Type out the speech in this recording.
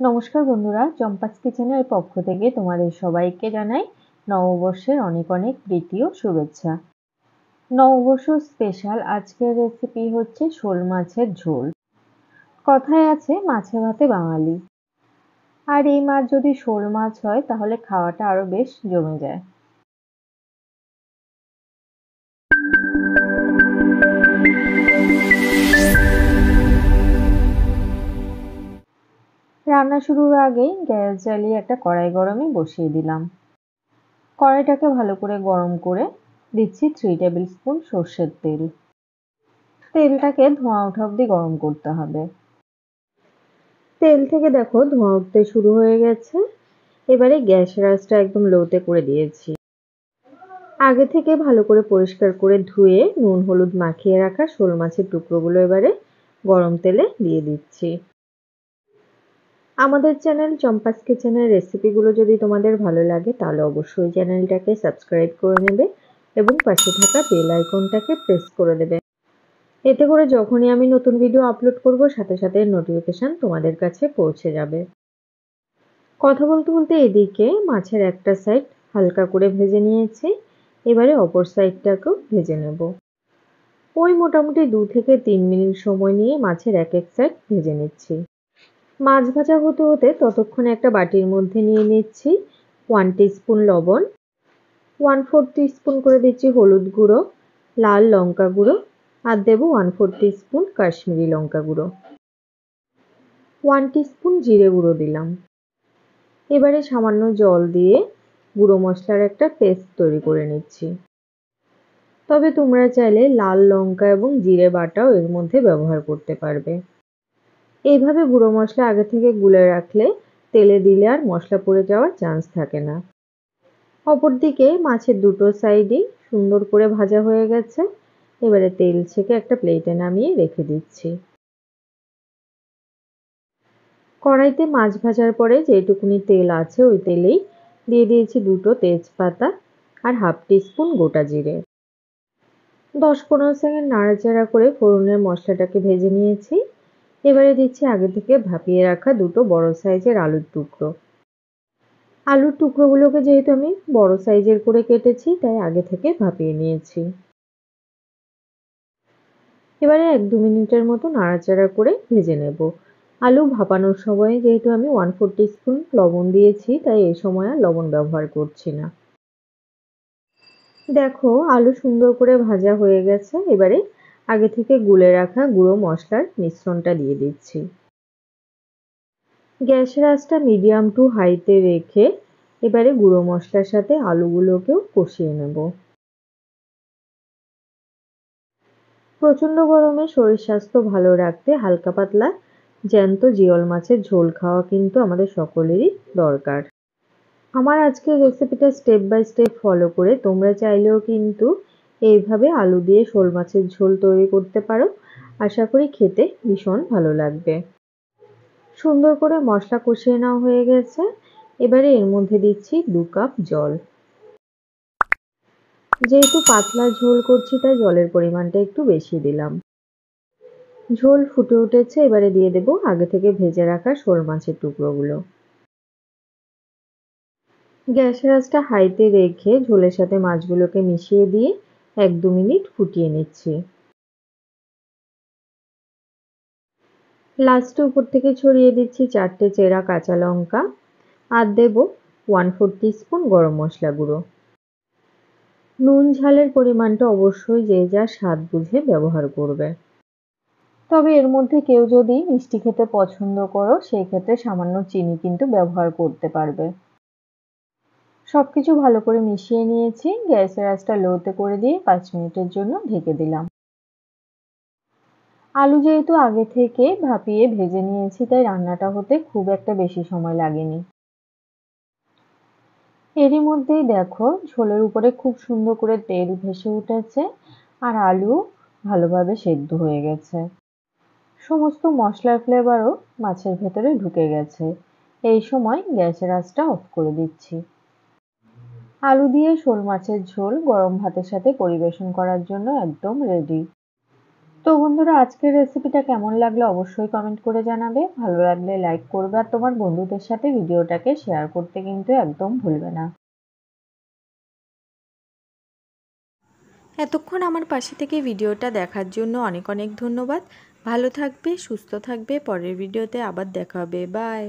নমস্কার বন্ধুরা, চম্পাস কিচেনের পক্ষ থেকে তোমাদের সবাইকে জানাই নববর্ষের অনেক অনেক প্রীতি ও শুভেচ্ছা। নববর্ষ স্পেশাল আজকের রেসিপি হচ্ছে শোল মাছের ঝোল। কথায় আছে মাছে ভাতে বাঙালি, আর এই মাছ যদি শোল মাছ হয় তাহলে খাওয়াটা আরো বেশ জমে যায়। রান্না শুরুর আগেই গ্যাস জ্বালিয়ে একটা কড়াই গরমে বসিয়ে দিলাম। কড়াইটাকে ভালো করে গরম করে দিচ্ছি 3 টেবিল স্পুন সর্ষের তেল। তেলটাকে ধোঁয়া ওঠা অব্দি গরম করতে হবে। তেল থেকে দেখো ধোঁয়া উঠতে শুরু হয়ে গেছে। এবারে গ্যাসের আঁচটা একদম লোতে করে দিয়েছি। আগে থেকে ভালো করে পরিষ্কার করে ধুয়ে নুন হলুদ মাখিয়ে রাখা শোল মাছের টুকরোগুলো এবারে গরম তেলে দিয়ে দিচ্ছি। আমাদের চ্যানেল চম্পাস কিচেনের রেসিপিগুলো যদি তোমাদের ভালো লাগে তাহলে অবশ্যই চ্যানেলটাকে সাবস্ক্রাইব করে নেবে এবং পাশে থাকা বেল আইকনটাকে প্রেস করে দেবে। এতে করে যখনই আমি নতুন ভিডিও আপলোড করব সাথে সাথে নোটিফিকেশন তোমাদের কাছে পৌঁছে যাবে। কথা বলতে বলতে এদিকে মাছের একটা সাইড হালকা করে ভেজে নিয়েছি। এবারে অপর সাইডটাকেও ভেজে নেব। ওই মোটামুটি 2 থেকে 3 মিনিট সময় নিয়ে মাছের এক এক সাইড ভেজে নিচ্ছি। মাছ ভাজা হতে হতে ততক্ষণে একটা বাটির মধ্যে নিয়ে নিচ্ছি 1 টিস্পুন লবণ, 1/4 টিস্পুন করে দিচ্ছি হলুদ গুঁড়ো, লাল লঙ্কা গুঁড়ো আর দেবো 1/4 টিস্পুন কাশ্মীরি লঙ্কা গুঁড়ো, 1 টিস্পুন জিরে গুঁড়ো দিলাম। এবারে সামান্য জল দিয়ে গুঁড়ো মশলার একটা পেস্ট তৈরি করে নিচ্ছি। তবে তোমরা চাইলে লাল লঙ্কা এবং জিরে বাটাও এর মধ্যে ব্যবহার করতে পারবে। এইভাবে গুঁড়ো মশলা আগে থেকে গুলে রাখলে তেলে দিলে আর মশলা পড়ে যাওয়ার চান্স থাকে না। অপরদিকে মাছের দুটো সাইডই সুন্দর করে ভাজা হয়ে গেছে। এবারে তেল ছেঁকে একটা প্লেটে নামিয়ে রেখে দিচ্ছি। কড়াইতে মাছ ভাজার পরে যেটুকুনি তেল আছে ওই তেলেই দিয়ে দিয়েছি দুটো তেজপাতা আর 1/2 টিস্পুন গোটা জিরে। 10-15 সেকেন্ড নাড়াচাড়া করে ফোড়নের মশলাটাকে ভেজে নিয়েছি। এবারে দিচ্ছি আগে থেকে ভাপিয়ে রাখা দুটো বড় সাইজের আলুর টুকরো। আলুর টুকরোগুলোকে যেহেতু আমি বড় সাইজের করে কেটেছি তাই আগে থেকে ভাপিয়ে নিয়েছি। এবারে 1-2 মিনিটের মতো নাড়াচাড়া করে ভেজে নেব। আলু ভাপানোর সময় যেহেতু আমি 1/4 টিস্পুন লবণ দিয়েছি তাই এই সময় আর লবণ ব্যবহার করছি না। দেখো আলু সুন্দর করে ভাজা হয়ে গেছে। এবারে আগে থেকে গুলে রাখা গুঁড়ো মশলার মিশ্রণটা দিয়ে দিচ্ছি। গ্যাসের আঁচটা মিডিয়াম টু হাইতে রেখে এবারে গুঁড়ো মশলার সাথে আলুগুলোকেও কষিয়ে নেব। প্রচণ্ড গরমে শরীর স্বাস্থ্য ভালো রাখতে হালকা পাতলা জ্যান্ত জিওল মাছের ঝোল খাওয়া কিন্তু আমাদের সকলেরই দরকার। আমার আজকের রেসিপিটা স্টেপ বাই স্টেপ ফলো করে তোমরা চাইলেও কিন্তু এইভাবে আলু দিয়ে শোল মাছের ঝোল তৈরি করতে পারো। আশা করি খেতে ভীষণ ভালো লাগবে। সুন্দর করে মশলা কষিয়ে নেওয়া হয়ে গেছে। এবারে এর মধ্যে দিচ্ছি 2 কাপ জল। যেহেতু পাতলা ঝোল করছি তাই জলের পরিমাণটা একটু বেশি দিলাম। ঝোল ফুটে উঠেছে। এবারে দিয়ে দেব আগে থেকে ভেজে রাখা শোল মাছের টুকরোগুলো। গ্যাসের আঁচটা হাইতে রেখে ঝোলের সাথে মাছগুলোকে মিশিয়ে দিয়ে 1-2 মিনিট ফুটিয়ে নিচ্ছি। লাস্টে উপর থেকে ছড়িয়ে দিচ্ছি 4টে চেরা কাঁচা লঙ্কা আর দেব 1/4 টিস্পুন গরম মশলা গুঁড়ো। নুন ঝালের পরিমাণটা অবশ্যই যে যার স্বাদ বুঝে ব্যবহার করবে। তবে এর মধ্যে কেউ যদি মিষ্টি খেতে পছন্দ করো সেই ক্ষেত্রে সামান্য চিনি কিন্তু ব্যবহার করতে পারবে। সবকিছু ভালো করে মিশিয়ে নিয়েছি। গ্যাসের আঁচটা লোতে করে দিয়ে 5 মিনিটের জন্য ঢেকে দিলাম। আলু যেহেতু আগে থেকে ভাপিয়ে ভেজে নিয়েছি তাই রান্নাটা হতে খুব একটা বেশি সময় লাগেনি। এরই মধ্যেই দেখো ঝোলের উপরে খুব সুন্দর করে তেল ভেসে উঠেছে আর আলু ভালোভাবে সেদ্ধ হয়ে গেছে। সমস্ত মশলার ফ্লেভারও মাছের ভেতরে ঢুকে গেছে। এই সময় গ্যাসের আঁচটা অফ করে দিচ্ছি। আলু দিয়ে শোল মাছের ঝোল গরম ভাতের সাথে পরিবেশন করার জন্য একদম রেডি। তো বন্ধুরা, আজকের রেসিপিটা কেমন লাগলো অবশ্যই কমেন্ট করে জানাবে। ভালো লাগলে লাইক করবে আর তোমার বন্ধুদের সাথে ভিডিওটাকে শেয়ার করতে কিন্তু একদম ভুলবে না। এতক্ষণ আমার পাশে থেকে ভিডিওটা দেখার জন্য অনেক অনেক ধন্যবাদ। ভালো থাকবে, সুস্থ থাকবে। পরের ভিডিওতে আবার দেখা হবে। বাই।